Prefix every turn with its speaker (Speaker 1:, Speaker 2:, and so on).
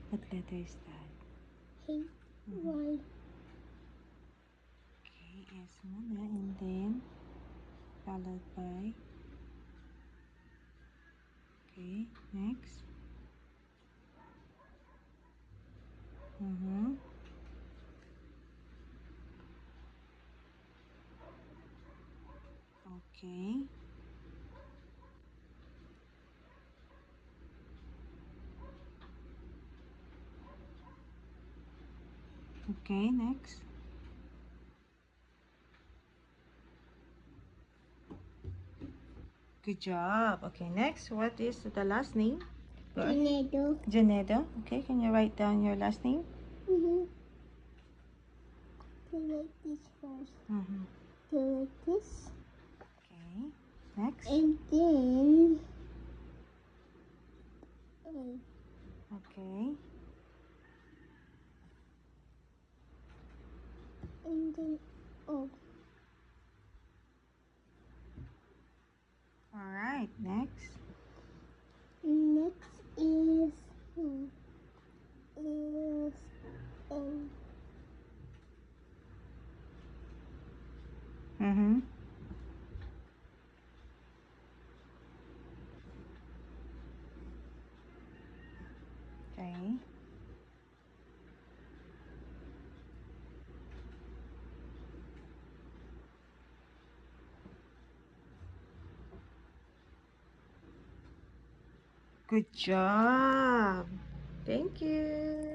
Speaker 1: What letter is that?
Speaker 2: H, Y.
Speaker 1: Okay, S muna, and then followed by. Okay, next. Okay. Okay, next. Good job. Okay, next. What is the last name?
Speaker 2: Janedo.
Speaker 1: Janedo. Okay, can you write down your last name?
Speaker 2: To like this first.
Speaker 1: Mm-hmm.
Speaker 2: To like this.
Speaker 1: Okay, next.
Speaker 2: And then.
Speaker 1: Okay.
Speaker 2: And then. Oh.
Speaker 1: All right, next.
Speaker 2: Next is. Is.
Speaker 1: Mm-hmm. Okay. Good job. Thank you.